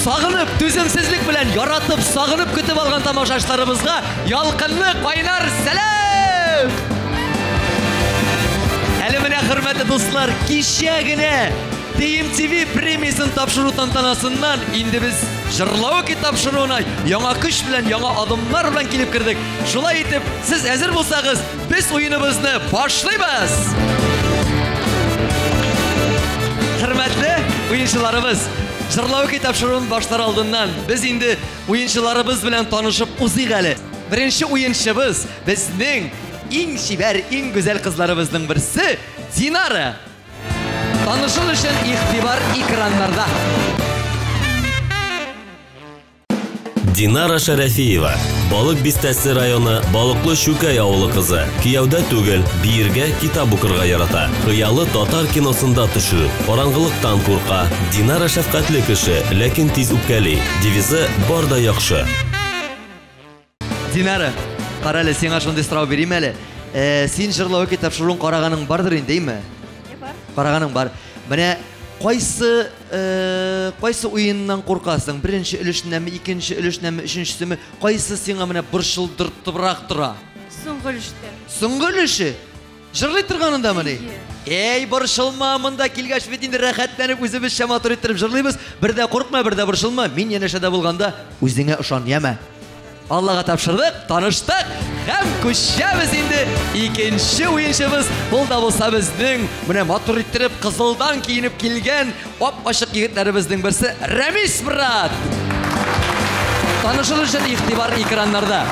сағынып, төзімсізлік білән яратып, сағынып күтіп алған тамашашыларымызға ялқынлы қайнар сәлем! Әлі міне құрметті достар, кешегіне TMTV премиясын тапшыру тантанасынан инде біз жырлауки тапшыруына яңа күш белән, яңа адымнар белән килеп кирдек. Шулай итеп, сез әзер булсагыз, без уеныбызны башлыйбыз. Хөрмәтле уенчыларыбыз, жырлауки тапшыруын башлар алдыннан без инде уенчыларыбыз белән танышып узыйк әле. Беренче уенчыбыз безнең иң шибәр, иң гүзәл кызларыбызның берсе Динара. Танышыл үшін игътибар экраннарда. Динара Шәрәфиева, Балык Бистәсе районы Балыклы Шүкәй авылы кызы. Кияүдә түгел, биергә, китап укырга ярата. Хыялы татар киносында төшү. Караңгылыктан курка. Динара шәфкатьле кеше, ләкин тиз үпкәли. Девизы бар да яхшы. Динара, карале, сиңа шундый сорау бирим әле. Син жырлауки тапшыруын караганың бардыр инде, әйме? Караганың бар. Менә кайсы уеннан куркасың? Беренче өлешнәме, икенче өлешнәме, өченчесеме? Кайсы сиңа менә борчылдыртыбрак тора? Соңгы өлештә. Соңгы өлеше? Жырлый торганында мыни? Эй, борчылма, монда килгәч бит инде рәхәтләнеп үзебез шаматыр иттереп жырлыйбыз. Бер дә куркма, бер дә борчылма. Мин янәшәдә булганда үзеңә ышан, яме. Аллага тапшырдык, таныштык, һәм күчәбез инде икенче уенчыбыз. Ул да булса безнең менә матур иттереп кызылдан киенеп килгән ап-ачык егетләребезнең берсе Рәмис брат. Танышыр өчен игътибар экраннарда.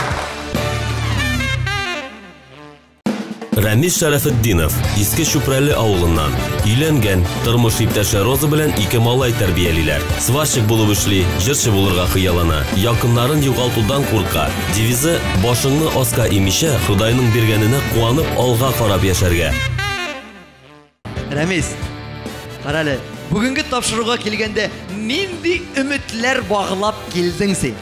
Рәмис Шәрәфетдинов, Иске Шүпрәле авылыннан. Өйләнгән, тормыш иптәше Роза белән 2 малай тәрбиялиләр. Сварщик булып эшли, җырчы булырга хыяллана. Якыннарын югалтудан курка. Девизы башыңны аска имичә, Худайның биргәненә куанып алга карап яшәргә. Рәмис, карале, бүгенге тапшыруга килгәндә нинди өметләр баглап килдең син?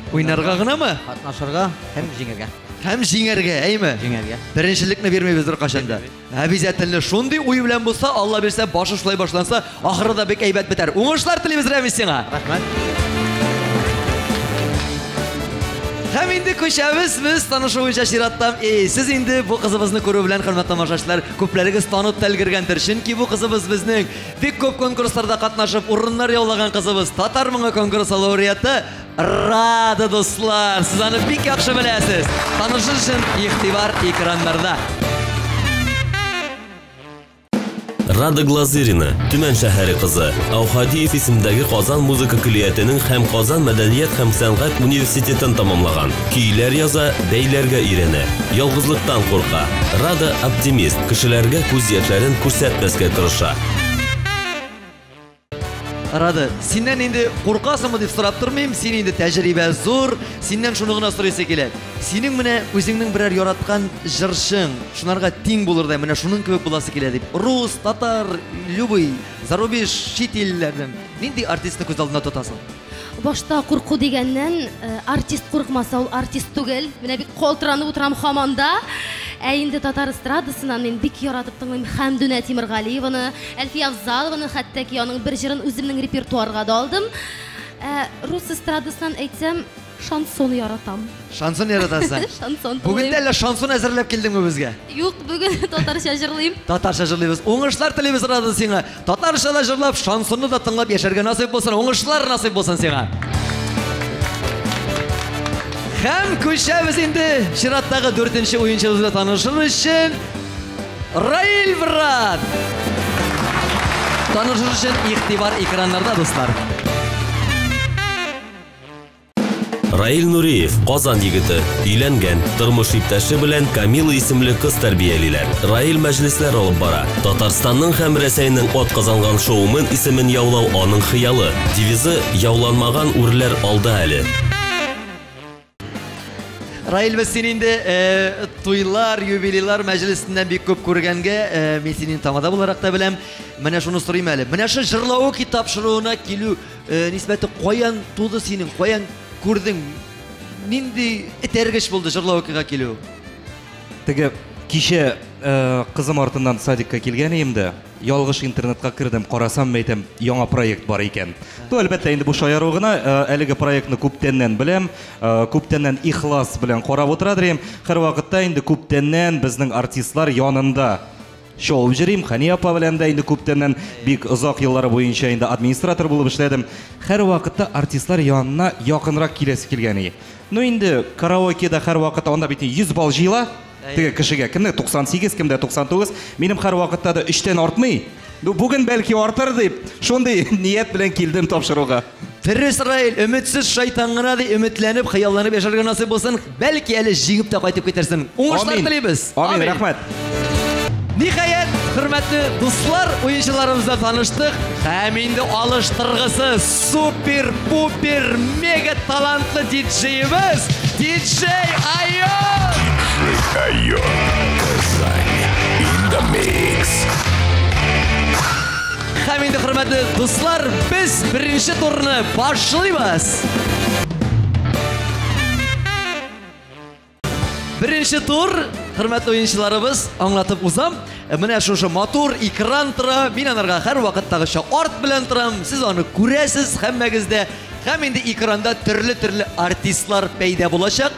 Уйнарга гынамы? Катнашырга һәм җиңәргә. Һәм җиңәргә, әйме? Җиңәргә. Беренчелекне бирмәйбез кашанда. Обязательно шундый уй белән булса, Алла бирсә, башы шулай башланса, ахырда бик әйбәт бетәр. Уңышлар телибез Рәмис сиңа. Рәхмәт. Һәм инде күчәбез без танышу буенча чираттан. Сез инде бу кызыбызны күрү белән, хөрмәтле тамашачылар, күпләрегез танып тәлгергәндер. Чөнки бу кызыбыз безнең бик күп конкурсларда катнашып, урыннар яулаган кызыбыз. Татар моңы конкурсы лауреаты Рада, дуслар. Сез аны бик яхшы беләсез. Танышыр өчен игътибар экраннарда. Рада Глазырина, Төмән шәһәре кызы. Аухадиев исемдәге Казан музыка көллиятенең һәм Казан мәдәният һәм сәнгать университетын тамамлаган. Көйләр яза, бәйләргә өйрәнә. Ялгызлыктан курка. Рада оптимист, кешеләргә күз яшьләрен күрсәтмәскә тырыша. Рада, синнән инде куркасыңмы дип сорап тормыйм. Син инде тәҗрибә зур, синнән шуны гына сорыйсы килә. Синең менә үзеңнең берәр яраткан җырчың, шунарга тиң булыр да, менә шуның кебек буласы килә дип. Рус, татар, любой, зарубеж, чит илләрдән нинди артистны күз алдына тотасың? Башта курку дигәннән артист куркмаса, ул артист түгел. Менә бик калтыранып утырам һаманда. Ә инде татар эстрадасынан мин бик яратып тыңлыйм Хәмдүнә Тимергалиеваны, Әлфия Авзалованы, хәтта ки аның бер җырын үземнең репертуарга да алдым. Рус эстрадасынан әйтсәм, шансон яратам. Шансон яратасың? Шансон. Бүген дә шансон әзерләп килдеңме безгә? Юк, бүген татарча җырлыйм. Татарча җырлыйбыз. Уңышлар телибез Рада сиңа. Татарча да җырлап, шансонны да тыңлап яшәргә насыйп булсын. Уңышлар насыйп булсын сиңа. Һәм күчәбез инде чираттагы 4нче уенчыбызны танышыр өчен Раил брат. Танышыр өчен игътибар экраннарда, дуслар. Раил Нуриев, Казан егете, өйләнгән, тормыш иптәше белән Камила исемле кыз тәрбиялиләр. Раил мәҗлесләр алып бара. Татарстанның һәм Рәсәйнең атказанган шоумен исемен яулау аның хыялы. Девизы яуланмаган үрләр алда әле. Раил, без син инде туйлар, юбилейлар мәҗлесендә бик күп күргәнгә, мин синең тамада буларак та беләм. Менә шуны сорыйм әле. Менә шу җырлауки тапшыруына килү нисбәте каян туды синең? Каян күрдең? Нинди этәргеч булды җырлаукига килү? Теге кичә кызым артыннан садикка килгән имде. Ялгыш интернетка кирдем, карасам әйтәм, яңа проект бар икән. То әлбәттә инде бу шаяру гына, әлеге проектны күптәннән беләм, күптәннән ихлас белән карап утырадыр. Һәр вакытта инде күптәннән безнең артистлар янында шоу җырым, Хани апа белән дә инде күптәннән бик озак еллар буенча инде администратор булып эшләдем. Һәр вакытта артистлар янына якынрак киләсе килгән. Ну инде караокеда һәр вакытта анда бит 100 балл җыела. Теге кешегә кемне 98, кемдә 99, минем һәр вакытта да 3тән артмый. Бүген бәлки артыр дип, шундый ният белән килдем тапшыруга. Фирдәүс Раил, өметсез шайтан гына ди, өметләнеп, хыялланып яшәргә насыйп булсын. Бәлки әле җиңеп тә кайтып китерсен. Уңышлар телибез. Амин, рәхмәт. Ниһаять, хөрмәтле дуслар, уенчыларыбызда таныштык. Һәм инде алыштыргысыз супер-пупер мега талантлы диджейбез, диджей Айон. Айон, in the mix. Һәм инде хөрмәтле дуслар, без беренче турны башлыйбыз. Беренче тур, хөрмәтле уенчыларыбыз, аңлатып узам. Менә шушы матур экран тора, мин анарга һәр вакыттагыча арт белән торам. Сез аны күрәсез һәммәгездә. Һәм инде экранда төрле артистлар пәйда булачак.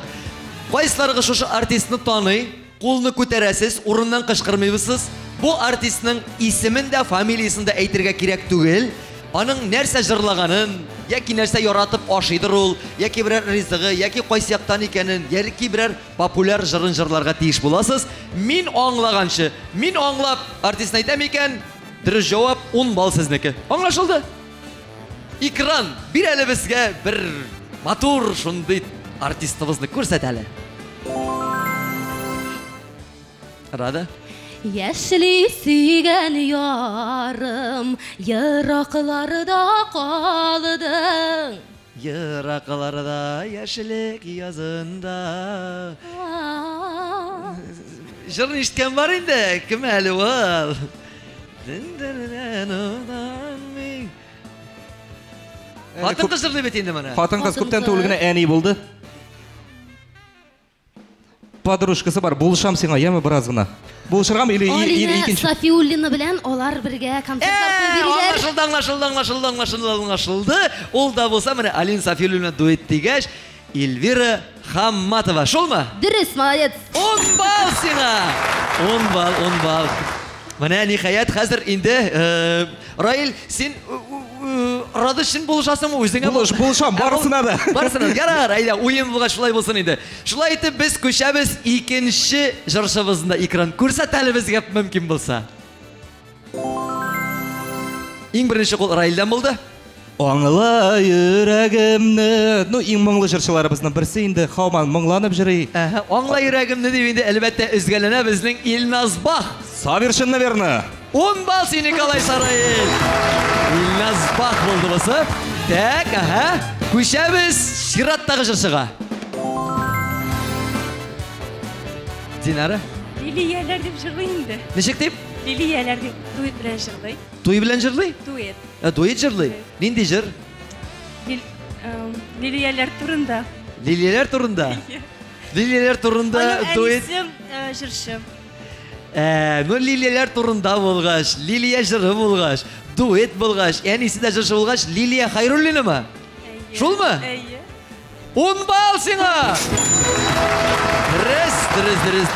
Кайсыларыгыз шушы артистны таный, кулны күтәрәсез, урыннан кычкырмыйсыз. Бу артистның исемен дә, фамилиясын да әйтергә кирәк түгел. Аның нәрсә җырлаганын, яки нәрсә яратып ашыйдыр ул, яки берәр ризыгы, яки кайсы яктан икәнен, яки берәр популяр җырын җырларга тиеш буласыз. Мин аңлаганчы, мин аңлап артистны әйтәм икән, дөрес җавап 10 балл сезнеке. Аңлашылды? Экран бир әле безгә бер матур шундый артистыбызны күрсәт әле. Рада? Яшьли сөйгән ярым, еракларда калдың. Еракларда яшьлек язында. Җырны ишеткән бар инде, кем әле ул? Хатын-кыз җырлый бит инде моны. Хатын-кыз күптән түгел генә әни булды. Подружкасы бар, булышам сиңа, яме бераз гына. Булышыргам или икенче. Сафиуллина белән алар бергә концертлар бирәләр. Аңлашылды. Ул да булса, менә Алин Сафиуллина дуэт дигәч, Эльвира Хамматова. Шулмы? Дөрес, молодец. 10 балл сиңа. 10 балл. Менә ниһаять хәзер инде Раил, син радышын булышасыңмы үзеңә? Булышам, барысына да. Барысына. Ярар, әйдә, уен булгач шулай булсын инде. Шулай итеп без күчәбез икенче җырчыбызны экран күрсәт әле безгә мөмкин булса. Иң беренче кул Раилдан булды. Аңла йөрәгемне. Ну, иң моңлы җырчыларыбызның берсе инде һаман моңланып җырый. Аңла йөрәгемне дип инде әлбәттә үзгәләнә безнең Илназ Бах. Совершенно верно. 10 балл син Николай Сараил. Илназ Бах булды бусы. Так, күчәбез чираттагы җырчыга. Динара? Лилияләр дип җырлый инде. Ничек дип? Лилияләр дип дуэт белән җырлый. Туй белән җырлый? Дуэт. Дуэт җырлый. Нинди җыр? Лилияләр турында. Лилияләр турында. Лилияләр турында дуэт. Әнисем җырчы. Ну Лилияләр турында булгач, Лилия җыры булгач, дуэт булгач, әнисе дә җырчы булгач, Лилия Хайруллинамы? Шулмы? 10 балл сиңа.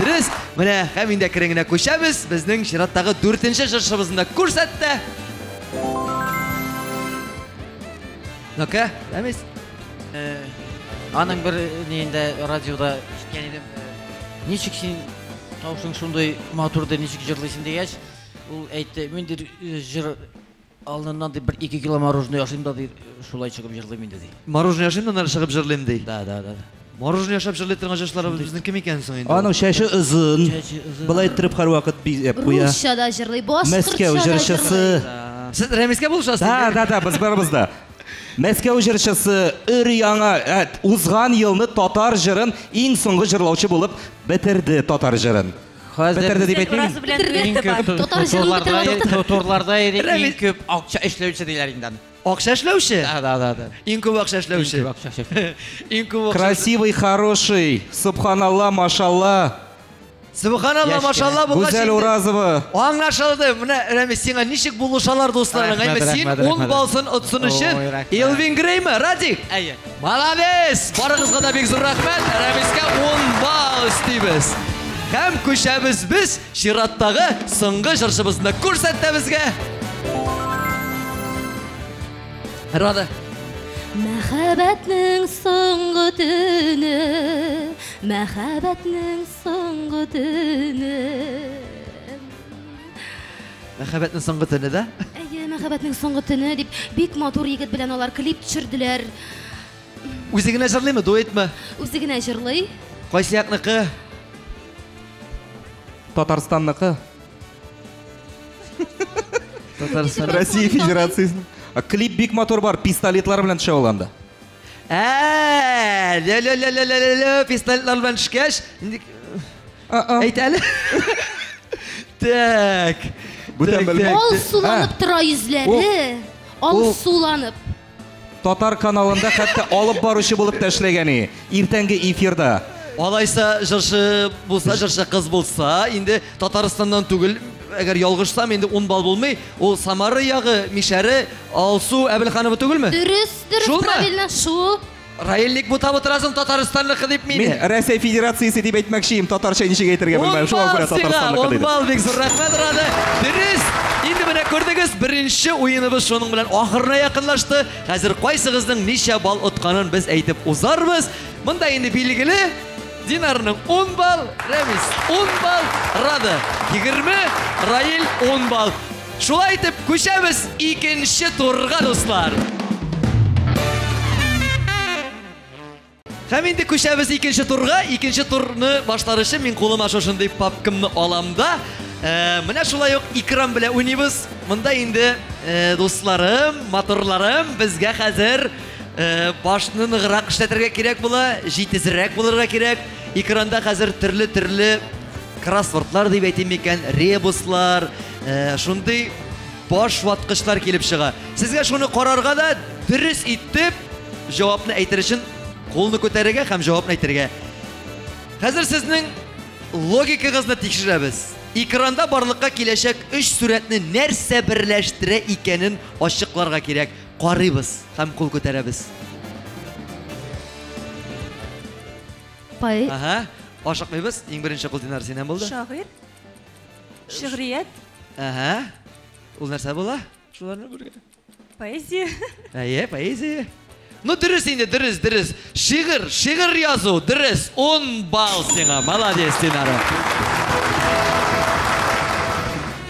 Дөрес. Менә һәм инде кереңенә күчәбез. Безнең чираттагы 4нче җырчыбызны да күрсәтте. Нока, әмис. Аның бер нинде радиода ишеткән идем. Ничек син тавышың шундай матурда ничек җырлыйсың дигәч, ул әйтте, мин җыр алдыннан дип 1-2 кило мороженое яшыйм да дип, шулай чыгып җырлыйм инде ди. Мороженое яшыйм да чыгып җырлыйм ди. Да. Мороженое яшап җырлый торган җырчылар безнең кем икән соң инде? Аның шәше озын. Булай итеп һәр вакыт бизәп куя. Русчада җырлый, башкортча Мәскәү җырчысы. Сез Рәмискә булышасыз? Да, без барыбыз да. Мәскәү җырчысы өр-яңа узган елны татар җырын иң соңгы җырлаучы булып бетерде татар җырын. Бетерде дип әйтмим. Торларда иң күп акча эшләүче диләр инде. Акча эшләүче? Да. Иң күп акча эшләүче. Иң күп. Красивый, хороший, субханалла, машалла. Субханалла, Яшкә. машалла булгач. Гүзәл инде- Уразова. Аңлашылды. Менә Рәмис, сиңа ничек булышалар дусларың? Рәхмәт, Әйме син рәхмәт, 10 рәхмәт. балсын отсын өчен Ой, рәхмәт. Элвин Грейме, Радик. Әйе. Молодец! Барыгызга да бик зур рәхмәт. Рәмискә 10 балл истибез. Һәм күчәбез без чираттагы соңгы җырчыбызны күрсәтәбезгә. Рада. Мәхәббәтнең соңгы төне, мәхәббәтнең соңгы төне. Мәхәббәтнең соңгы төне дә. Әйе, мәхәббәтнең соңгы төне дип бик матур егет белән алар клип төшерделәр. Үзе генә җырлыймы, дуэтмы? Үзе генә җырлый. Кайсы якныкы? Татарстанныкы. Татарстан. Россия Федерациясының. Клип бик матур бар, пистолетлар белән төшә ул анда. Пистолетлар белән төшкәч, инде әйт әле. Так. Бүтән белмәм. Ал суланып тора йөзләре. Ал суланып. Татар каналында хәтта алып баручы булып та эшләгән. Иртәнге эфирда. Алайса җырчы булса, җырчы кыз булса, инде Татарстаннан түгел, әгәр ялгышсам, инде 10 балл булмый. Ул Самары ягы, Мишәре, Алсу Әбелханова түгелме? Дөрес, Шулмы? правильно, шу. Раилник бу табы торасың Татарстанныкы дип Мин мине. Россия Федерациясе дип әйтмәкчiyim. Татарча ничек әйтергә белмәм. Шуңа күрә Татарстанныкы 10 дидем. балл бик зур рәхмәт Рада. Дөрес. Инде менә күрдегез, беренче уеныбыз шуның белән ахырына якынлашты. Хәзер кайсыгызның ничә балл отканын без әйтеп узарбыз. Монда инде билгеле Динарның 10 балл, Рәмис 10 балл, Рада 20, Раил 10 балл. Шулай итеп күчәбез икенче турга, дуслар. Һәм инде күчәбез икенче турга. Икенче турны башлар өчен мин кулыма шушындый папкамны алам да. Менә шулай ук экран белән уйныйбыз. Монда инде дусларым, матурларым, безгә хәзер башны ныграк эшләтергә кирәк була, җитезрәк булырга кирәк. Экранда хәзер төрле кроссвордлар дип әйтим икән, ребуслар, шундый баш ваткычлар килеп чыга. Сезгә шуны карарга да дөрес итеп җавапны әйтер өчен кулны күтәрергә һәм җавапны әйтергә. Хәзер сезнең логикагызны тикшерәбез. Экранда барлыкка киләчәк 3 сурәтне нәрсә берләштерә икәнен ачыкларга кирәк. Карыйбыз һәм кул күтәрәбез. Пай. Ага, ашыкмыйбыз. Иң беренче кул Динар синән булды. Шагыйрь. Шигърият. Ага. Ул нәрсә була? Шуларны бергә. Поэзия. Әйе, поэзия. Ну, дөрес инде, дөрес. Шигырь язу, дөрес. 10 балл сиңа. Молодец, Динара.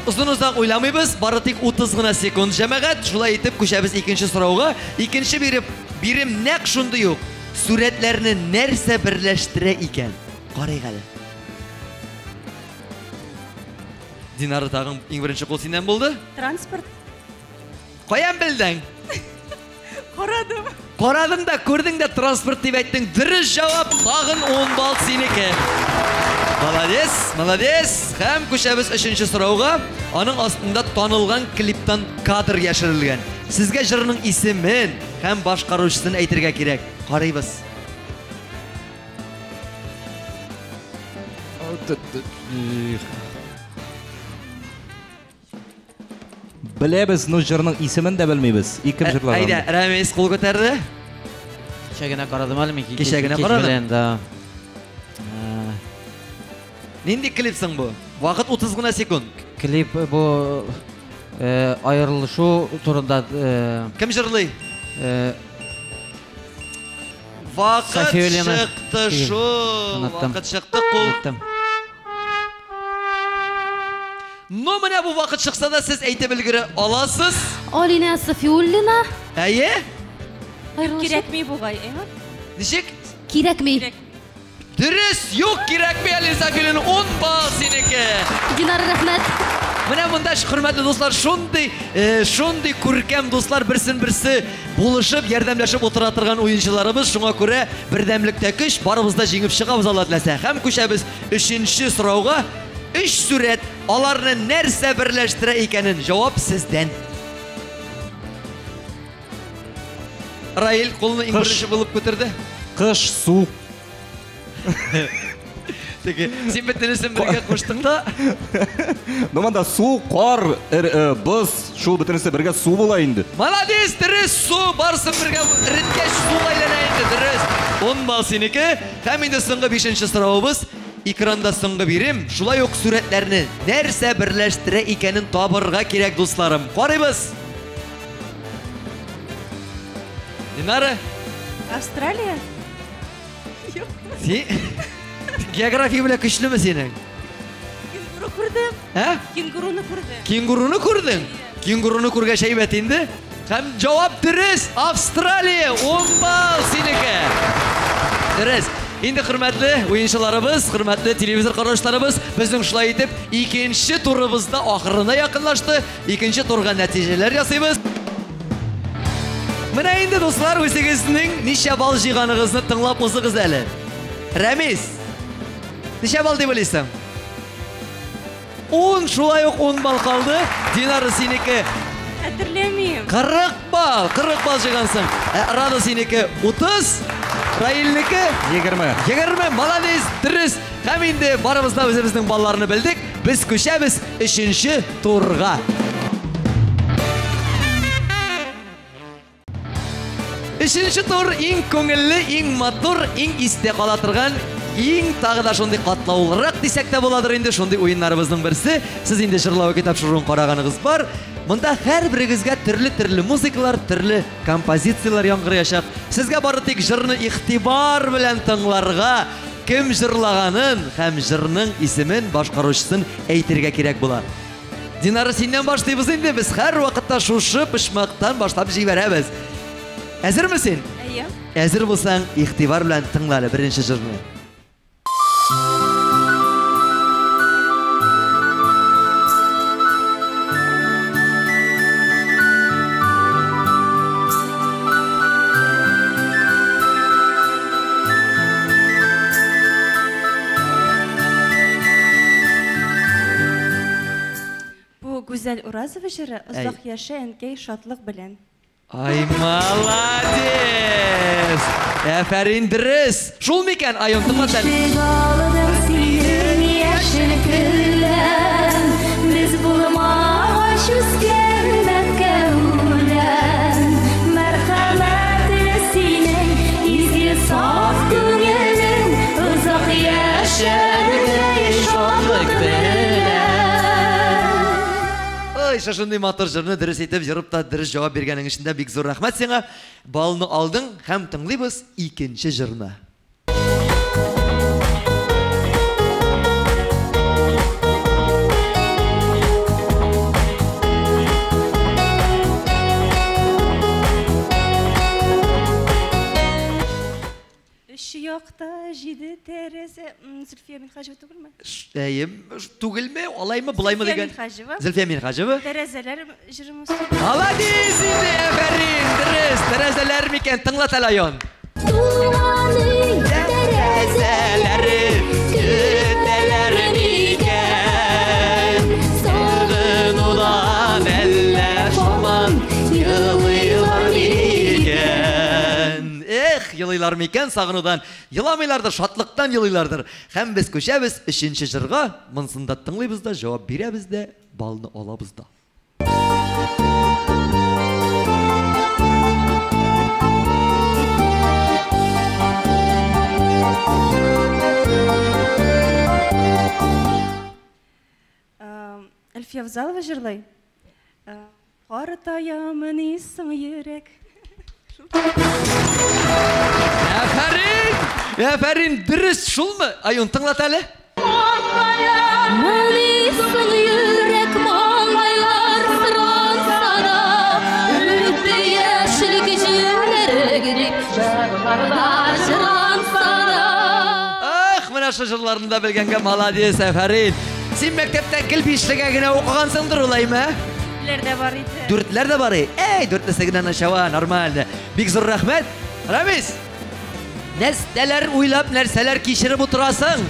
Узын-узак уйламыйбыз, бары тик 30 гына секунд җәмәгать. Шулай итеп күчәбез икенче сорауга. Икенче бирем нәкъ шундый ук. Сурәтләрне нәрсә берләштерә икән? Карыйк әле. Динара тагын иң беренче кул синнән булды. Транспорт. Каян белдең? Карадым. Карадың да, күрдең дә транспорт дип әйттең. Дөрес җавап, тагын 10 балл синеке. Молодец. Һәм күчәбез 3нче сорауга. Аның астында танылган клиптан кадр яшерелгән. Сезгә җырның исемен һәм башкаручысын әйтергә кирәк. Карыйбыз. Беләбез, но җырның исемен дә белмибез. Кем җырлаган? Әйдә, Рәмис кул күтәрде. Кичәгенә карадым әле мин. Кичәгенә карадым. Белән да. Нинди клипсың бу? Вакыт 30 гына секунд. Клип бу аерылышу турында Кем җырлый? Вакыт Софиулина. чыкты шу. Оныттым. Вакыт чыкты кул. Уныттым. Ну, менә бу вакыт чыкса да сез әйтеп өлгерә аласыз. Алина Софиуллина. Әйе? Кирәкми бугай, әйме? Ничек? Кирәкми. Дөрес, юк кирәкми әле Софиулина 10 балл синеке. Динара, рәхмәт. Менә монда хөрмәтле дуслар, шундый күркәм дуслар берсен-берсе булышып, ярдәмләшеп утыра торган уенчыларыбыз. Шуңа күрә бердәмлектә көч, барыбыз да җиңеп чыгабыз Алла теләсә. Һәм күчәбез 3нче сорауга. 3 сурәт, аларны нәрсә берләштерә икәнен җавап сездән. Раил кулны иң беренче булып күтәрде. Кыш, су. Теге, сен бітінісін бірге қоштың да? Нуманда су, қар, бұз, шул бітінісі бірге су болайынды. Молодец, дұрыс, су, барсын бірге рітке су айланайынды, дұрыс. 10 бал сенікі, һәм енді соңғы 5-ші сұрауымыз. Экранда соңғы берем, шулай оқ суретлеріні нәрсе бірләштіре екенін табырға керек, достарым. Қарайбыз. Динара? Австралия? Сен география біле күшлі ме сенің? Кенгуру көрдім. Кенгуруны көрдім. Кенгуруны көрдің? Кенгуруны көрге шайбет енді? Һәм жауап дұрыс. Австралия 10 бал сенікі. Дұрыс. Енді құрметлі ойыншыларыбыз, құрметлі телевизор қараушыларыбыз, біздің шулай етіп, екінші турыбызда ақырына якынлашты. Екінші турға нәтижелер жасаймыз. Мына енді достар, өзіңіздің неше бал жиғаныңызды тыңлап осығыз әлі. Рәмес, неше бал деп ойлайсың? 10, шулай оқ 10 бал қалды. Динара сенікі Әдірлемейім. 40 бал жиғансың. Рада сенікі 30, Раилнікі 20, молодец, дұрыс. Һәм енді барымызда өзіміздің балларыны білдік. Біз көшеміз 3-ші турға. Үшінші тур ең көңілі, ең матур, ең есте қалатырған, ең тағы да шондай қатлаулырақ десек те боладыр енді шондай ойындарымыздың бірісі. Сіз енді жырлау кетап шыруын қарағаныңыз бар. Мұнда әр бірігізге түрлі музыкалар, түрлі композициялар яңғыраяшақ. Сізге бары тек жырны иқтибар білән тыңларға, кім жырлағанын һәм жырның исемен башқарушысын әйтергә керек була. Динара, сеннен башлайбыз енді, біз әр вақытта шушы пішмақтан башлап жибәрәбіз. Әзір мүсін? Әйе. Әзір болсаң, иқтибар білән тыңлалы бірінші жырны. Güzel Urazova jiri uzoq yasha әнкәй шатлык белән. Ay, молодец! Әфәрин дұрыс. Шул мекен, айым тыңлат әлі. Biz bulamağa küsken bekkeğulen Merhamet esinin izi saf dünyanın Uzak yaşadığı şanlık Ой, шашындай матыр жырны дұрыс етіп, жырып та дұрыс жауап бергенің ішінде бек зор рахмет сеңа. Балны алдың, һәм тыңлайбыз екінші жырны. Яқта жиді тәрізі Зульфия Минхажева түгіл ме? Түгіл ме, олай ме, бұлай ме деген? Зульфия Минхажева. Тәрізелер жырымыз. Молодец, инде, әфәрин, дұрыс. Тәрізелер мекен, тыңлат әлі айон. Тәрізелері күтелер мекен Сағын ұдан әлі шаман Йылылар мекен Йылылар мекен сағынудан, йыламайларdır, шатлықтан йылайларdır. Һәм біз көшәбіз 3-ші жырға, мұнсында тыңлайбыз да, жауап берәбіз де, балны алабыз да. Әлфия Авзалова жырлай. Қарытаямын исің ерек. Әфәрин, дұрыс шул ма? Айон, тыңлат әлі? Мөлисің юрек маңайлар сырансана Үтті яшілік жүрегірек жағыларда жырансана Ах, мына жырларында білгенге молодец, Әфәрин. Сен мектепте кіл бишліге гіне оқығансыңдыр олай ма? Дүртлер бар еді. Дүртлер де бар еді? Ей, дүртлесі гіне нашава, нормально. Бик зор рахмет. Рамис, нәрселер ойлап, нәрселер кешіріп отырасың?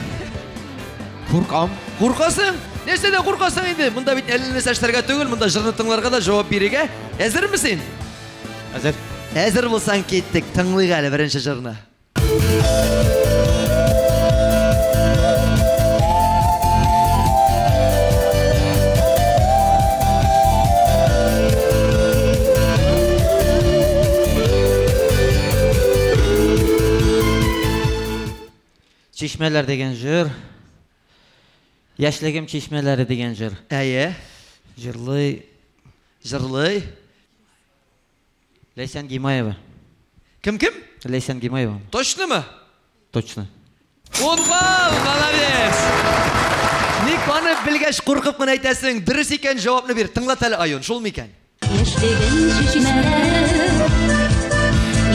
Қорқам. Қорқасың? Нәрседен қорқасың енді? Мұнда бит әліне сәштерге түгіл, мұнда жырны тыңларға да жауап береге. Әзір мүсін? Әзір. Әзір болсаң кеттік, тыңлық әлі бірінші жырны. Çeşmeler деген жыр. Яшьлегем чишмеләре деген жыр. Әйе. Жырлый Лейсан Гимаева. Кім? Лейсан Гимаева. Точно мы? Точно. 10 бал, молодец. Ник аны білгәш қорқып қана айтасың, дұрыс екен жауапны бер. Тыңлат әлі Айон, шул ма екен? Яшьлеген чишмәләр,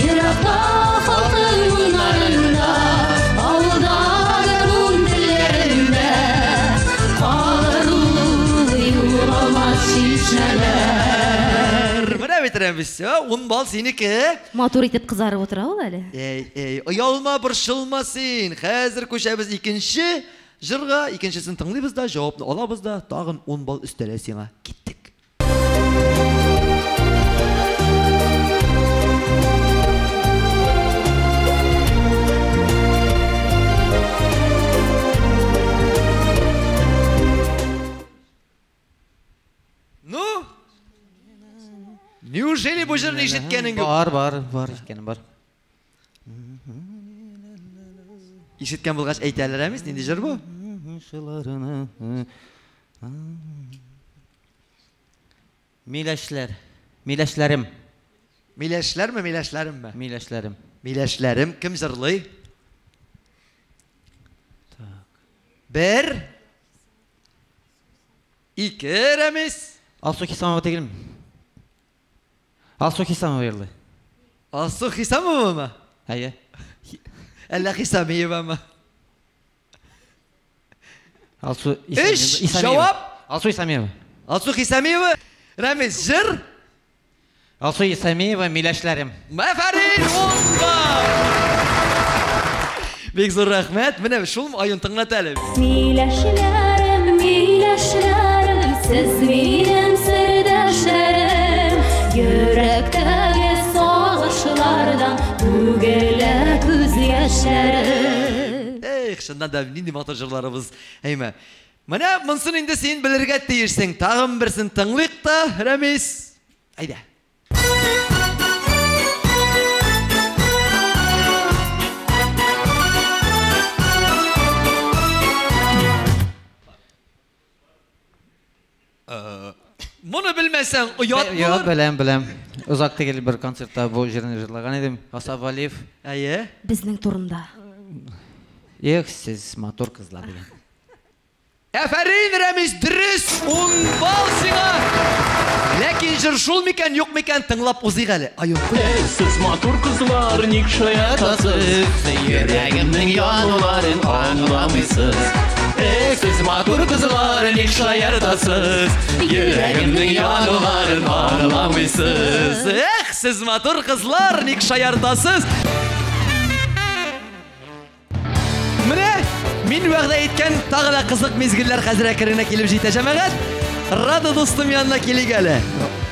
еракта халкың уңнарында, ауылда гармун телләрендә, калыр ул юламас чишмәләр. Менә бетерәбез. 10 бал синеке. Матур итеп кызарып утыра ул әле. Оялма, борчылма син. Хәзер күчәбез икенче жырга, икенчесен тыңлыйбыз да, җавапны алабыз да, тагын 10 бал өстәлә сиңа. Киттек. Ну? Неужели бу җырны ишеткәнең юк? Бар, ишеткәнем бар. Ишеткән булгач әйтәләр әмис, нинди җыр бу? Миләшләрем. Миләшләрме, миләшләремме? Миләшләрем. Миләшләрем кем җырлый? Бер. Ике Рәмис. Алсу Хисамова тегелме? Алсу Хисамова ерлы. Алсу Хисамовамы? Әйе. Әллә Хисамиевамы? Алсу Иш, җавап. Алсу Исамиева. Алсу Хисамиева. Рәмис җыр. Алсу Исамиева миләшләрем. Мәфәрин онга. Бик зур рәхмәт. Менә шул Айон тыңлат әле. Миләшләрем, миләшләрем, сез минем сердәшләрем, йөрәктәге сагышлардан түгелә күз яшьләрем. Шуннан да нинди матур җырларыбыз. Әйме. Менә монсын инде син белергә тиешсең. Тагын берсен тыңлыйк та, Рәмис. Әйдә. Моны белмәсәң, оят булыр. Беләм. Узак тегел бер концертта бу җырны җырлаган идем. Асаф Алиев. Әйе. Безнең турында. Сез матур кызлар дигән. Әфәрин Рәмис, дөрес, 10 бал сиңа. Ләкин җыр шул микән, юк микән, тыңлап узыйк әле. Айон. Сез матур кызлар, ник шаятасыз, йөрәгемнең януларын аңламыйсыз. Сез матур кызлар, ник шаятасыз, йөрәгемнең януларын аңламыйсыз. Сез матур кызлар, ник шаяртасыз. Менә мин вәгъдә иткән тагы да кызык мизгелләр хәзер әкренә килеп җитә җәмәгать. Рада достым янына килик әле.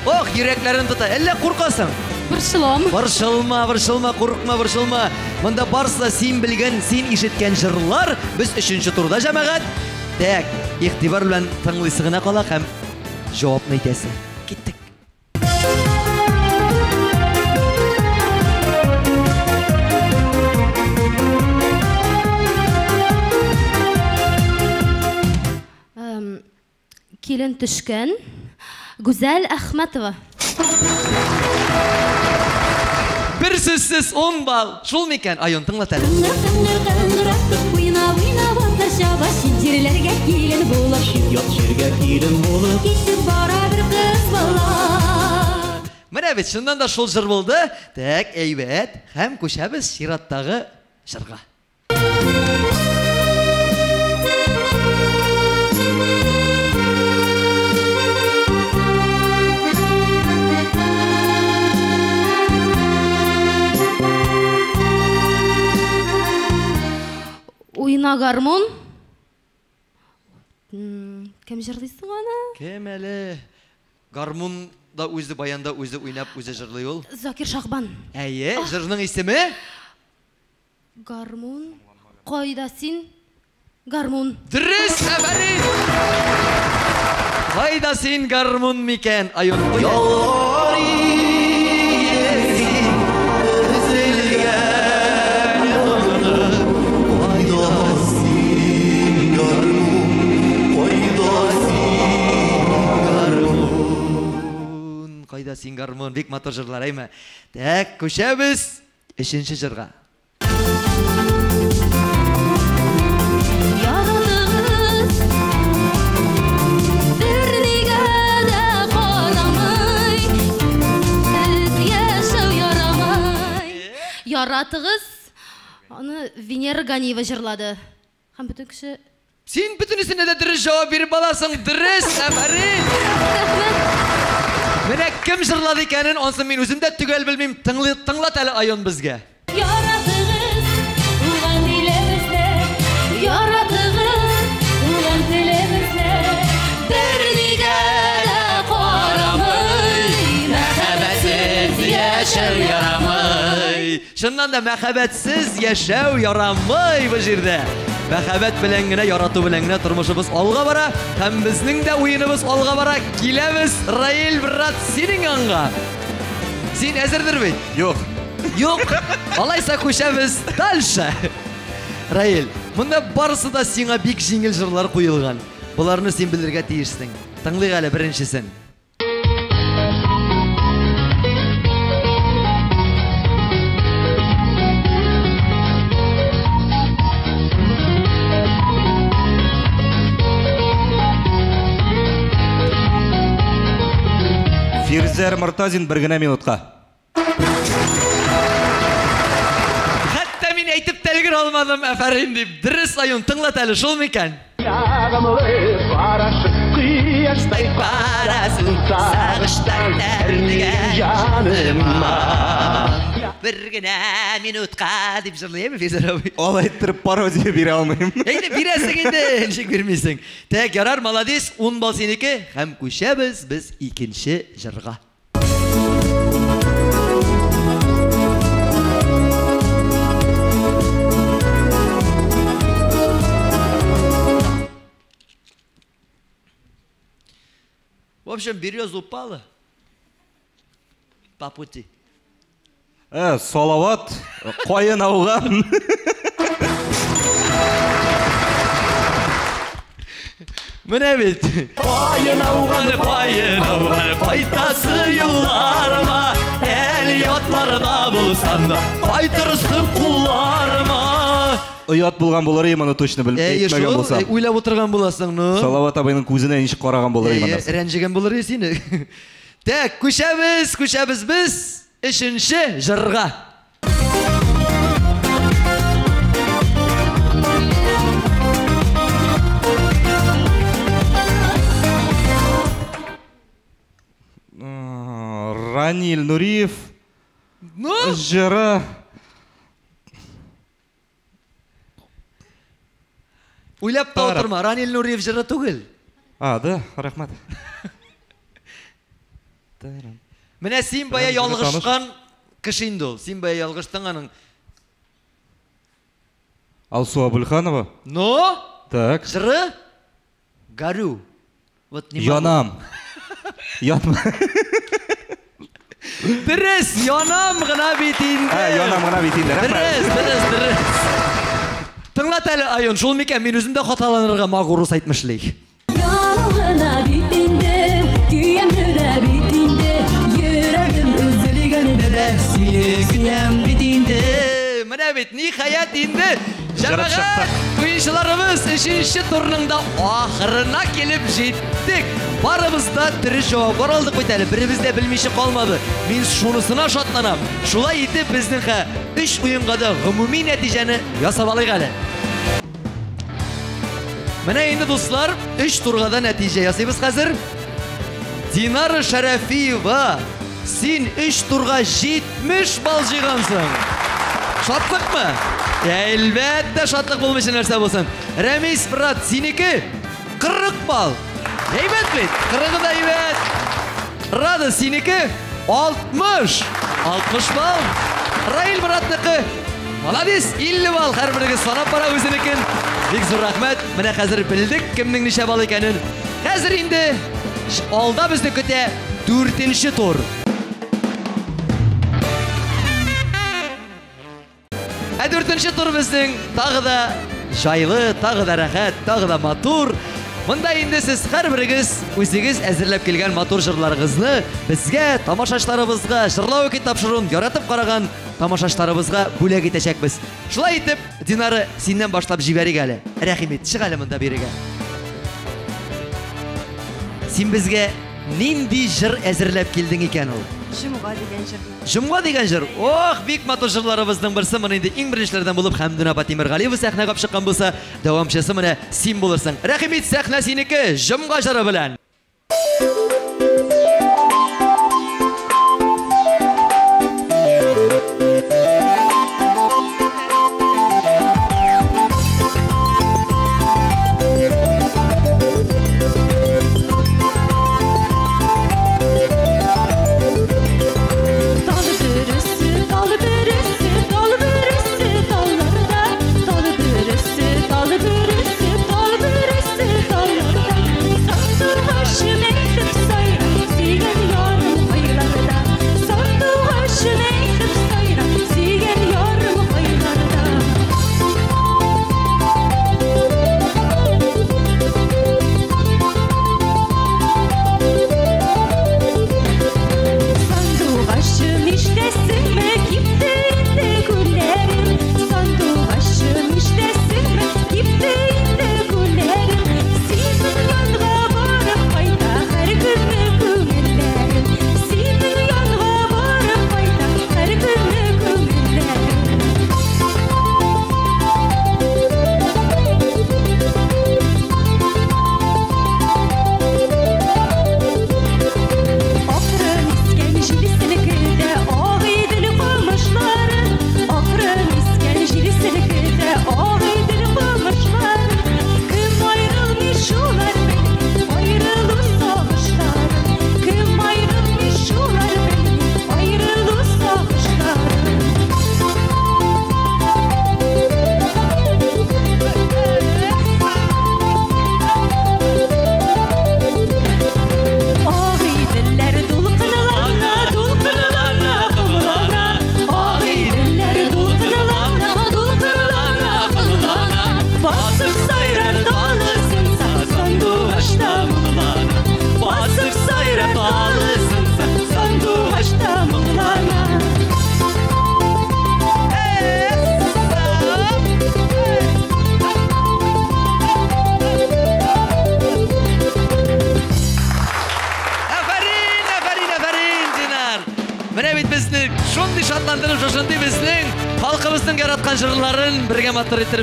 Ох, йөрәкләрен тота. Әллә куркасың? Борчылма, курыкма. Монда барысы да син белгән, син ишеткән җырлар без 3нче турда җәмәгать. Тәк, игътибар белән тыңлыйсы гына кала һәм җавапны әйтәсе. Киттек. Килен төшкән Гүзәл Әхмәтова. Бер сүзсез 10 бал. Шул микән? Айон тыңлат әле. Менә бит шуннан да шул җыр булды. Тәк, әйбәт. Һәм күчәбез чираттагы җырга. Уйна гармун. Кем җырлыйсың аны? Кем әле? Гармун да үзе баянда үзе уйнап үзе җырлый ул. Закир Шахбан. Әйе, җырның исеме? Гармун. Кайда син? Гармун. Дөрес, Әфәрин. Кайда син гармун микән? Айон. булган бик матур җырлар әйме. Так, күчәбез 3нче җырга. Яратыгыз, аны Венера Ганиева җырлады. Һәм бөтен кеше Син бөтенесенә дә дөрес җавап биреп аласың. Дөрес, Әфәрин. Менә кем җырлады икәнен, ансы мин үзем дә төгәл белмим. Тыңлат әле Айон безгә. Яратыгыз, улан дилебезне, яратыгыз, улан телебезне, бер нигә дә карамый, мәхәббәтсез яшәү ярамый. Шуннан да мәхәббәтсез яшәү ярамый бу җирдә. Мәхәббәт белән генә, ярату белән генә тормышыбыз алга бара, һәм безнең дә уеныбыз алга бара. Киләбез, Раил брат, синең янга. Син әзердер бит? Юк. Юк. Алайса күчәбез дальше. Раил, монда барысы да сиңа бик җиңел җырлар куелган. Буларны син белергә тиешсең. Тыңлыйк әле беренчесен. Фирзәр Мортазин бер генә минутка. Хәтта мин әйтеп тә өлгерә алмадым, Әфәрин дип. Дөрес, Айон, тыңлат әле, шулмы икән? Кыяштай барасың, сагыштан тәрнигән җаныма. Бер генә минутка дип җырлыймы Фирзәр абый? Алай иттереп пародия бирә алмыйм. Әйдә бирәсең инде, ничек бирмисең? Так, ярар, молодец, 10 бал синеке, һәм күчәбез без 2нче җырга. В общем, береза упала по пути. Салават, кайын ауган. Менә бит. Кайын ауган, кайтасы юлларыма, әл ятларда булсам да, кайтырсың кулларыма. Оят булган булыр иманы точно белмәгән булсам. Уйлап утырган буласың, ну. Салават абыйның күзенә ничек караган булыр иманы. Рәнҗегән булыр сине. Так, күчәбез без 3нче җырга. Ранил Нуриев. Җыры. Уйлап та утырма, Ранил Нуриев җыры түгел. Да, рәхмәт. Менә син бая ялгышкан кеше инде ул. Син бая ялгыштың аның. Алсу Абулханова. Но? Так. Җыры? Горю. Вот не Янам. Ятма. Дөрес, янам гына бит инде. Янам гына бит инде. Дөрес. Тыңлат әле, Айон, шул микән мин үзем дә хаталанырга магурус әйтмешлек. Янам гына бит инде, көйәмдә дә бит инде, йөрәгем үзлегәндә дә Сөйгәм бит инде. Менә бит, ниһаять инде. Җәмәгать, уенчыларыбыз 3нче турның да ахырына килеп җиттек. Барыбызда дөрес җаваплар алдык бит әле. Беребез дә белмичә калмады. Мин шунысына шатланам. Шулай итеп безнең 3 уенга да гомуми нәтиҗәне ясап алыйк әле. Менә инде дуслар, 3 турга да нәтиҗә ясыйбыз хәзер. Динара Шәрәфиева, син 3 турга 70 бал җыйгансың. Шатлыкмы? Әлбәттә шатлык булмыйча нәрсә булсын. Рәмис брат, синеке 40 бал. Әйбәт бит, 40 да әйбәт. Рада, синеке 60 бал. Раил братныкы, молодец, 50 бал. Һәрберегез санап бара үзенекен. Бик зур рәхмәт. Менә хәзер белдек кемнең ничә бал икәнен. Хәзер инде алда безне көтә 4нче тур. Дөртенче тур безнең тагы да җайлы, тагы да рәхәт, тагы да матур. Монда инде сез һәрберегез үзегез әзерләп килгән матур җырларыгызны безгә, тамашачыларыбызга җырлау итеп тапшыруын яратып караган тамашачыларыбызга бүләк итәчәкбез. Шулай итеп, Динара, синнән башлап җибәрик әле. Рәхим ит, чык әле монда бирегә. Син безгә нинди җыр әзерләп килдең икән ул? Җомга дигән җыр. Җомга дигән җыр. Ох, бик матур җырларыбызның берсе моны инде иң беренчеләрдән булып Хәмдүн апа Тимергалиева сәхнәгә чыккан булса, дәвамчысы менә син булырсың. Рәхим ит, сәхнә синеке, җомга җыры белән.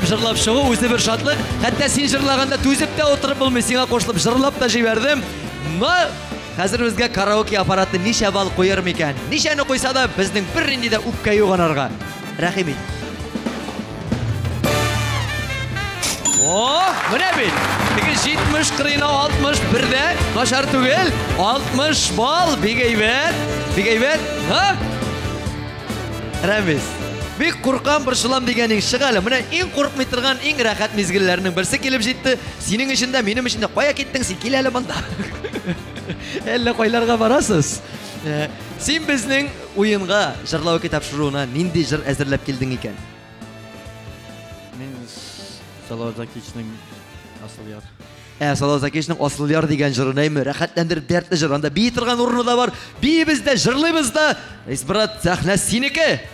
Жырлап чыгу үзе бер шатлык. Хәтта син җырлаганда түзеп тә утырып булмый, сиңа кушылып җырлап та җибәрдем. Но хәзер безгә караоке аппараты ничә балл куяр микән? Ничәне куйса да безнең бер инде дә үпкә юганарга. Рәхим ит. О, менә бит. Теге 70 кырына 60 бердә начар түгел. 60 балл бик әйбәт. Бик әйбәт. Ха? Рәмиз. Бик куркам борчылам дигәнең чыгалы. Менә иң куркмый торган, иң рәхәт мизгелләрнең берсе килеп җитте. Синең өчен дә, минем өчен дә кая киттең син? Кил әле монда. Әллә кайларга барасыз? Син безнең уенга, җырлау тапшыруына нинди җыр әзерләп килдең икән? Мин Салават Закичның Асыл яр. Салават Закичның Асыл яр дигән җырын әйме, рәхәтләндереп дәртле җыр. Анда бии торган урыны да бар. Биебез дә, җырлыйбыз да. Избрат, сәхнә синеке.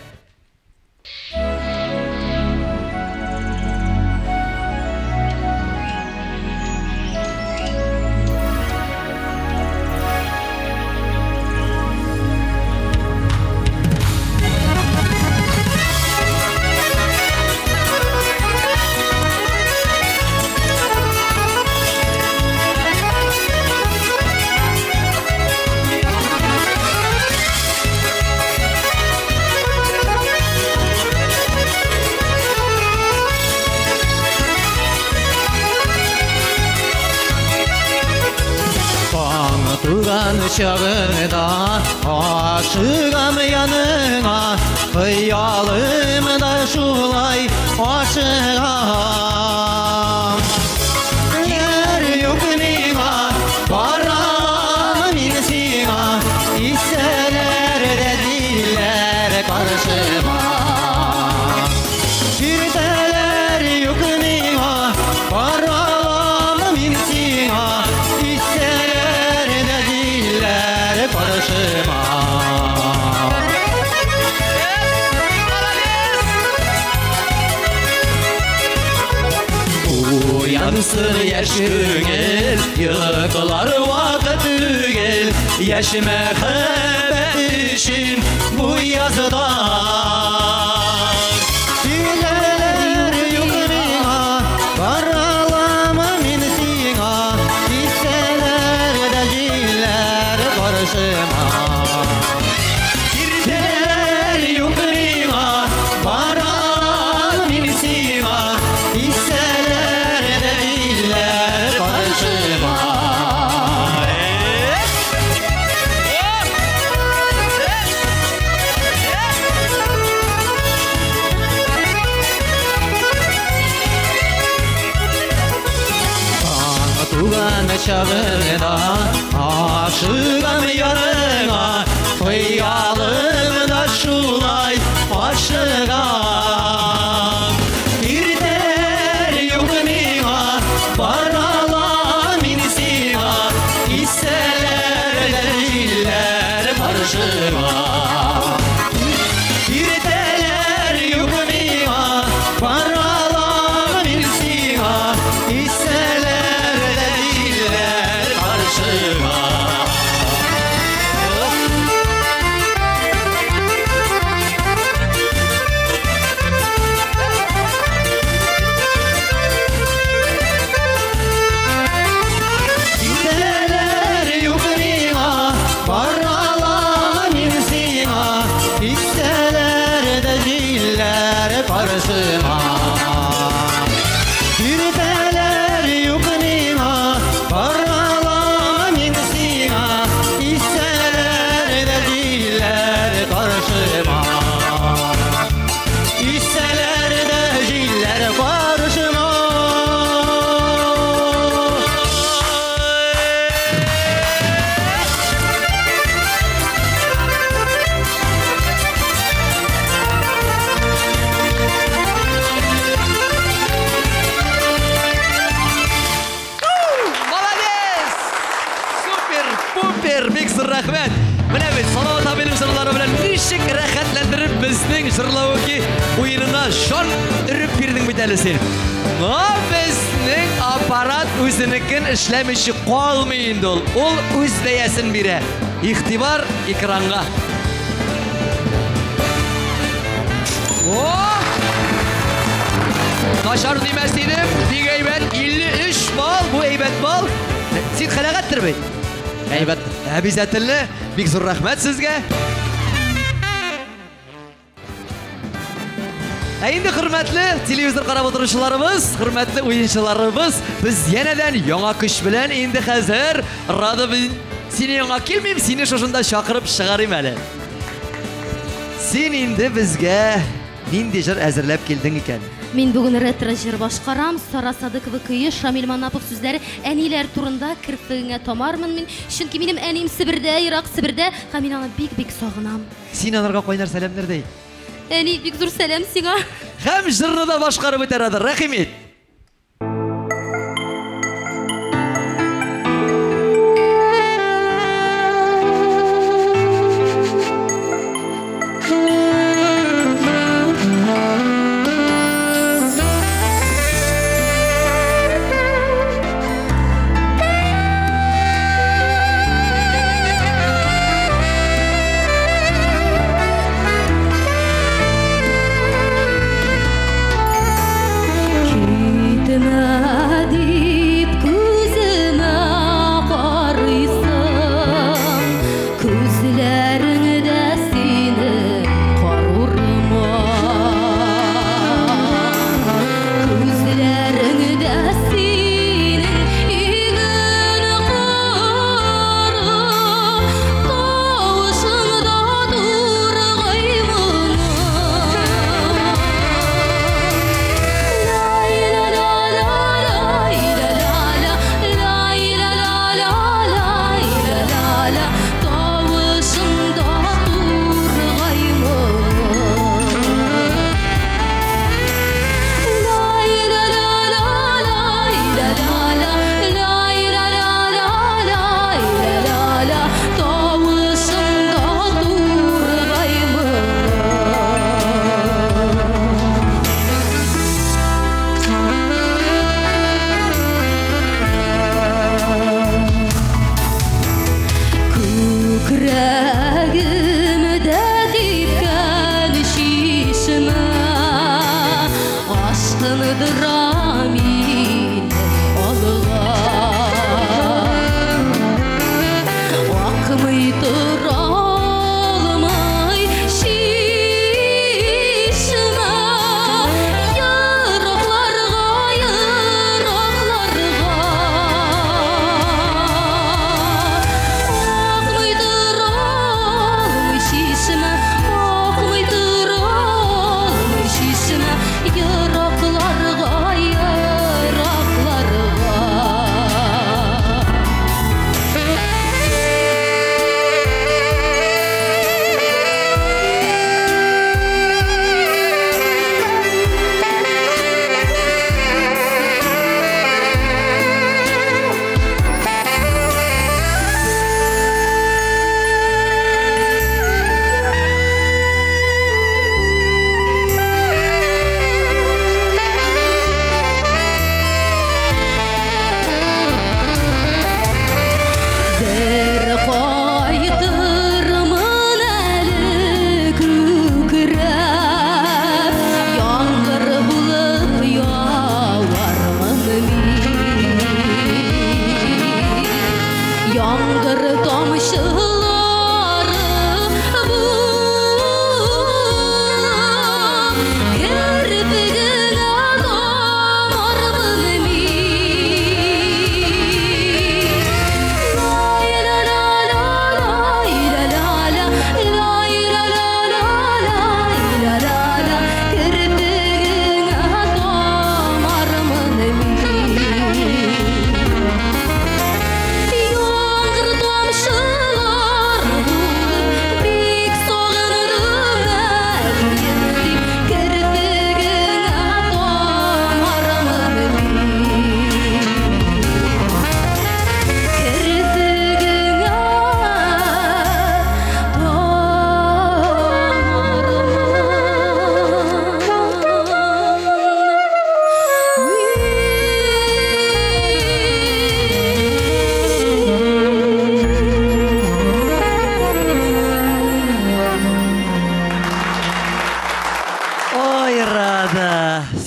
Туган чагында ашыгам яныңа, хыялымда шулай ашыгам. Яр юк миңа, барам мин сиңа, исәләр дә дилләр каршыма. Ширтәләр юк миңа, барам мин сиңа, Ысыр яш күңел, йокылар вакыт түгел, яш мәхәббәт өчен бу язда. Күңелләр юк миңа, бара аламы мин сиңа, китсәләр дә җилләр каршыма. Иртәләр юк миңа, бара аламы мин сиңа, китсәләр дә җилләр каршыма. Туган чагында ашыгам ярыңа, хыялым да шулай ашыгам. Иртәләр юк миңа, бара алам мин сиңа, китсәләр дә җилләр каршыма. Иртәләр юк миңа, бара алам мин сиңа, китсәләр дә җилләр каршыма. Китсәләр юк миңа, бара алам мин сиңа, китсәләр дә җилләр каршыма. Иртәләр юк миңа, бара алам мин сиңа, китсәләр дә җилләр каршыма. Китсәләр дә җилләр каршыма. Молодец! Супер, пупер, бик зур рәхмәт. Менә бит Салават абыйның җырлары белән ничек рәхәтләндереп безнең җырлау ки уенына шон өреп бирдең бит әле син. Безнең аппарат үзенекен эшләмичә калмый инде ул. Ул үз бәясен бирә. Игътибар экранга. Начар димәс идем, бик әйбәт 53 бал, бу әйбәт бал. Син хәләгәттер бит. Әйбәт. Әбизәтелле, бик зур рәхмәт сезгә. Инде хөрмәтле телевизор карап утыручыларыбыз, хөрмәтле уенчыларыбыз, без янәдән яңа көч белән инде хәзер рады сине яңа килмим, сине шушында чакырып чыгарым әле. Син инде безгә нинди җыр әзерләп килдең икән? Мин бүген ретро җыр башкарам. Сара Садыкова көе, Шамил Манапов сүзләре, әниләр турында кирпегеңә тамармын мин. Чөнки минем әним Себердә, Ирак Себердә, һәм мин аны бик сагынам. Син анарга кайнар сәламнәр дәй. Әни, бик зур сәлам сиңа. Һәм җырны да башкарып үтәрәдер. Рәхимет. Ki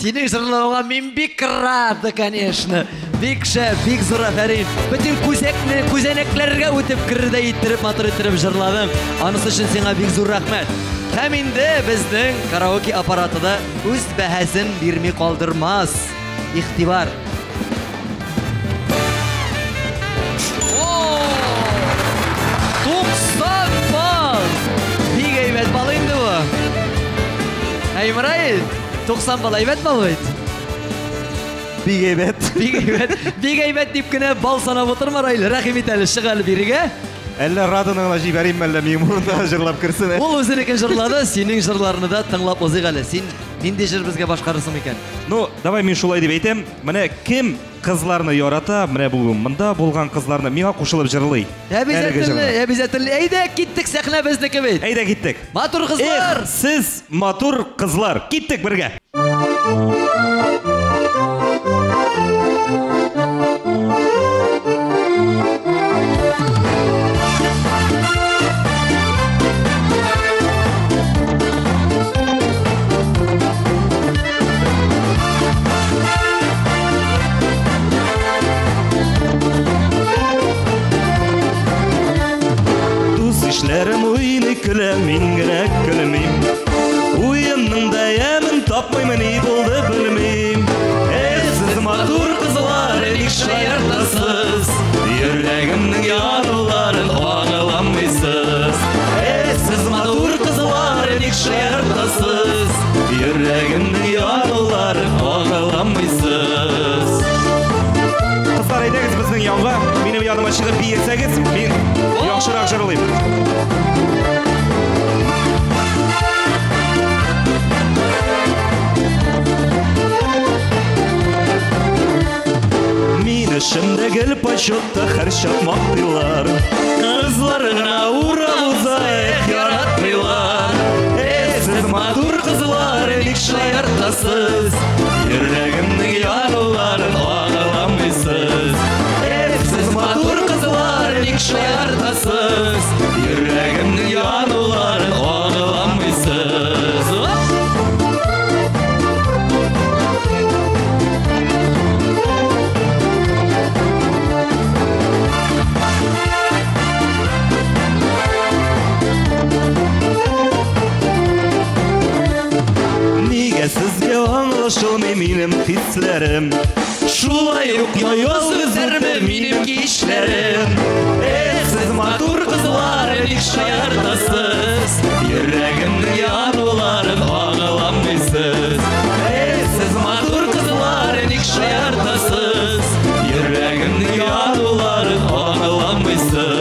Синең җырлауыңа мин бик рады, конечно. Бик шәп, бик зур афәрин. Бөтен күзәнәкләргә үтеп керде иттереп, матур иттереп җырладың. Анысы өчен сиңа бик зур рәхмәт. Һәм инде безнең караоке аппаратыда үз бәһәсен бирми калдырмас. Ихтибар. 90 бал! Бик әйбәт бал инде бу. Әймирай, 90 бал әйбәт бал бит. Бик әйбәт. Бик әйбәт дип кенә бал санап отырма, Раил. Рәхим ит әле, чык әле бирегә. Әллә радионыңа җибәрим әллә минем урында җырлап керсен. Ул үзенекен җырлады, синең җырларны да тыңлап узыйк әле. Син нинди җыр безгә башкарырсың икән? Ну, давай мин шулай дип әйтәм. Менә кем кызларны ярата, менә бу монда булган кызларны миңа кушылып җырлый. Обязательно. Әйдә, киттек сәхнә безнеке бит. Әйдә киттек. Матур кызлар. Сез матур кызлар. Киттек бергә. Эшләрем уйный көләм, мин генә көлмим. Уйымның дәямын тапмыймын, ни булды белмим. Сез матур кызлар, ник шаяртасыз? Йөрәгемнең януларын аңламыйсыз. Сез матур кызлар, ник шаяртасыз? Йөрәгемнең януларын аңламыйсыз. Кызлар, әйдәгез безнең янга, минем яныма чыгып биесәгез, мин яхшырак җырлыйм. Мин эшемдә гел почетта һәр чакмак дилар. Кызлар гына урамыза яратмыйлар. Сез матур кызлар, ник шаяртасыз? Йөрәгемнең януларын аңламыйсыз. Сез матур кызлар, ник шаяртасыз? Йөрәгемнең януларын аңламыйсыз. Нигә сезгә аңлашылмый минем хисләрем? Шулай ук яяз үзәрме минем кичләрем? Сез матур кызлар, ник шаяртасыз? Йөрәгемнең януларын аңламыйсыз. Сез матур кызлар, ник шаяртасыз? Йөрәгемнең януларын аңламыйсыз.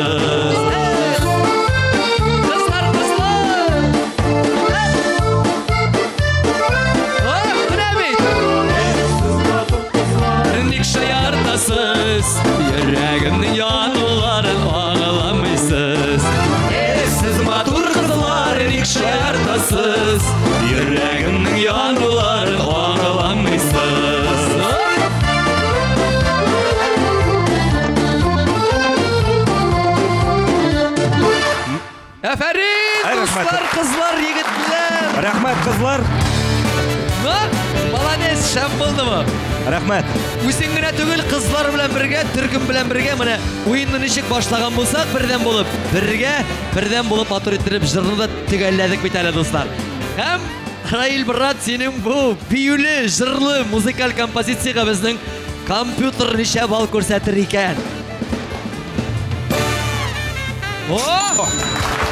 Йөрәгемнең януларын аңламыйсыз. Сез матур кызлар, ник шаяртасыз? Йөрәгемнең януларын аңламыйсыз. Афәрин, дуслар, кызлар, егетләр. Рәхмәт, кызлар. Молодец, шәп булдымы? Рәхмәт. Үзең генә түгел, кызлар белән бергә, төркем белән бергә менә уенны ничек башлаган булсак, бердән булып матур иттереп җырны да төгәлләдек бит әле, дуслар. Һәм Раил брат, синең бу биюле, җырлы музыкаль композициягә безнең компьютер ничә бал күрсәтер икән?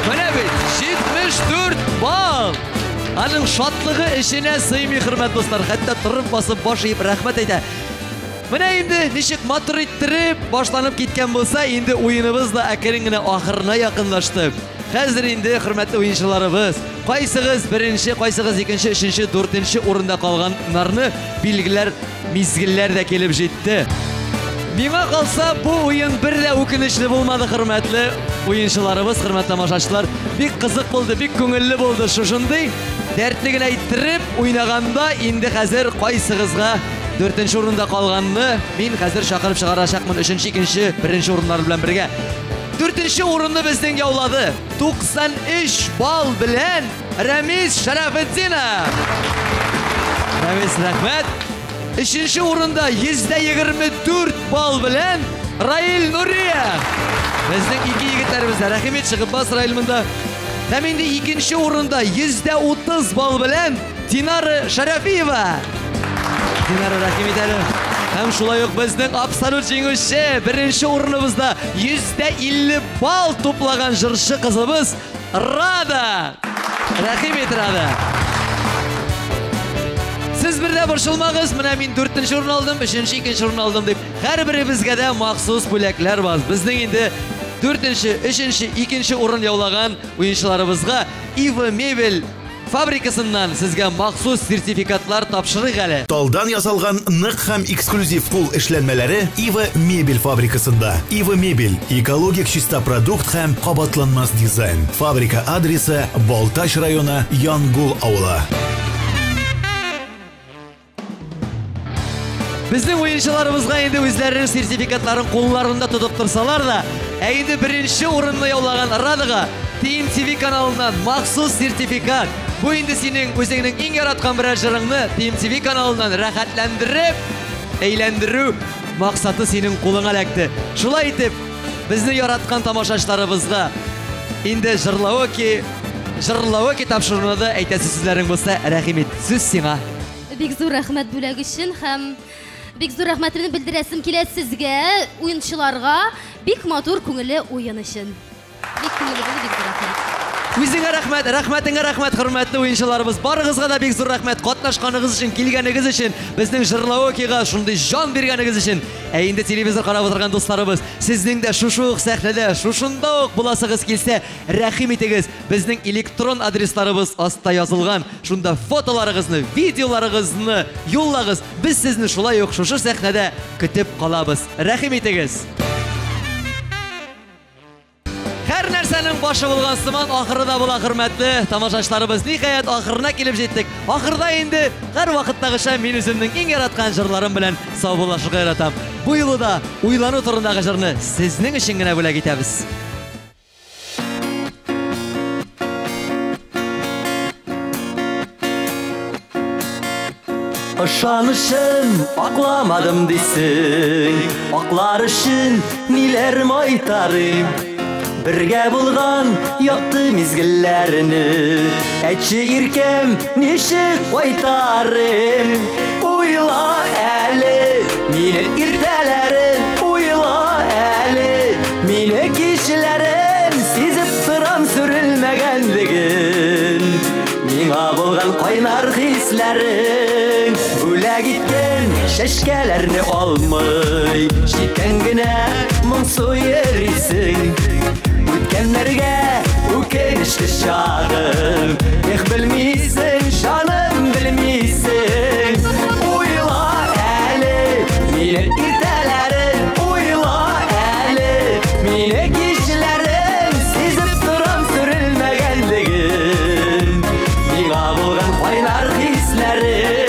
Менә бит 74 бал. Аның шатлыгы эшенә сыймый, хөрмәт дуслар. Хәтта торып басып баш иеп рәхмәт әйтә. Менә инде ничек матур иттереп башланып киткән булса, инде уеныбыз да әкрен генә ахырына якынлашты. Хәзер инде хөрмәтле уенчыларыбыз, кайсыгыз беренче, кайсыгыз икенче, өченче, дүртенче урында калганнарны билгеләр, мизгелләр дә килеп җитте. Миңа калса, бу уен бер дә үкенечле булмады, хөрмәтле уенчыларыбыз, хөрмәтле тамашачылар. Бик кызык булды, бик күңелле булды. Шушындый дәртле генә иттереп уйнаганда инде хәзер кайсыгызга 4нче урында калганны мин хәзер чакырып чыгарачакмын 3нче, 2нче, 1нче урыннар белән бергә. 4нче урынны безнең яулады. 93 бал белән Рамис Шарафетдинов. Рамис, рахмет. Үшінші орында 124 балл білен Раил Нурия. Біздің екі егіттәрімізді рахмет шығып бас Раил мұнда. Тәменде екінші орында 130 балл білен Динара Шарафиева. Динара, рахмет әлі. Һәм шулай ук біздің абсолют жеңуші бірінші орынымызда 150 балл топлаған жыршы қызыбыз Рада. Рахмет, Рада. Сіз бірде бұршылмағыз, мұна мен 4-ші орын алдым, 3-ші, 2-ші орын алдым деп. Әр бірі бізге де мақсус бөлеклер бар. Біздің енді 4-ші, 3-ші, 2-ші орын яулаған ойыншыларымызға Ива Мебель фабрикасынан сізге мақсус сертификатлар тапшырық әлі. Талдан ясалған нық һәм эксклюзив кул эшләнмәләре Ива Мебель фабрикасында. Ива Мебель – экологик чиста продукт һәм кабатланмас дизайн. Фабрика адресы Балтач районы, Янгул авылы. Біздің ойыншыларымызға енді өздерінің сертификатларын қолларында тұтып тұрсалар да, әйінді бірінші орынны яулаған Радыға TMTV каналынан мақсус сертификат. Бұл енді сенің өзіңнің ең яратқан бір жырыңны TMTV каналынан рәхәтләндіріп, әйләндіру мақсаты сенің қолыңа ләкті. Шулай етіп, біздің яратқан тамашашыларымызға енді жырлауы тапшырынады әйтәсі сүзлерің болса, рәхимет. Сүз сиңа. Бик зур рәхмәт бүләк үшін һәм бик зур рәхмәтімді білдірәсім келеді сізге, ойыншыларға бик матур көңілі ойын үшін. Бик көңілі болды, бик зур рәхмәт. Өзіңе рәхмәт, рәхмәтіңе рәхмәт, құрметті ойыншыларымыз. Барығызға да бик зур рәхмәт, қатнашқаныңыз үшін, келгеніңіз үшін, біздің жырлау оқиға шундай жан бергеніңіз үшін. Әйінді телевизор қарап отырған достарымыз, сіздің де шушуық сәхнеде, шушындауық бұласығыз келсе, рәхим етіңіз. Біздің электрон адрестарымыз аста yazылған. Шунда фотоларыңызны, видеоларыңызны юллағыз. Біз сізні шулай ук шушы сәхнеде күтіп қалабыз. Рәхим етіңіз. Әр нәрсәнең башы булган сыман, ахырда була хөрмәтле тамашачыларыбыз. Ниһаят ахырына килеп җиттек. Ахырда инде һәр вакыттагыча мин үземнең иң яраткан җырларым белән саубуллашырга яратам. Бу юлы да уйлану турындагы җырны сезнең өчен генә бүләк итәбез. Ышанышын акламадым дисең, аклар өчен ниләр майтарым. Бірге булган якты мизгелләрне, әйтче иркем, ничек кайтарым. Уйла әле, мине иртәләрен, уйла әле, мине кичләрен, сизеп торам сүрелмәгәнлеген. Миңа булган кайнар хисләрең, бүләк иткән шәшкәләрне алмый, шикән генә моңсу йөрисең. Үткәннәргә үкенечле чагым, белмисең, җаным белмисең. Уйла әле, мине иртәләрен, уйла әле, мине кичләрен, сизеп торам сүрелмәгәнлеген. Миңа булган кайнар хисләрең.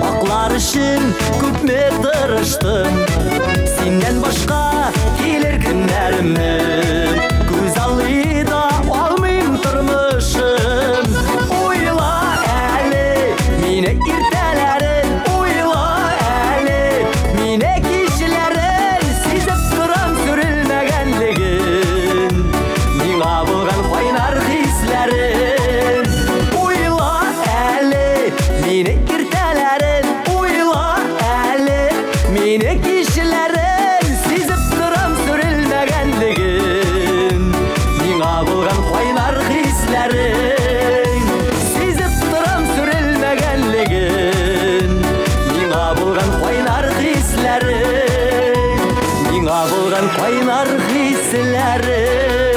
Аклар өчен күпме тырыштым, синнән башка килер көннәремне күз алдыда алмыйм тормышым. Уйла әле, мине иртәләрен, уйла әле, мине кичләрен, сизеп торам сүрелмәгәнлеген. Миңа булган кайнар хисләрен. Уйла әле, мине иртәләрен, уйла әле, мине кичләрен, сизеп торам сүрелмәгәнлеген. Миңа булган кайнар хисләрен, сизеп торам сүрелмәгәнлеген. Миңа булган кайнар хисләрен, миңа булган кайнар хисләрен.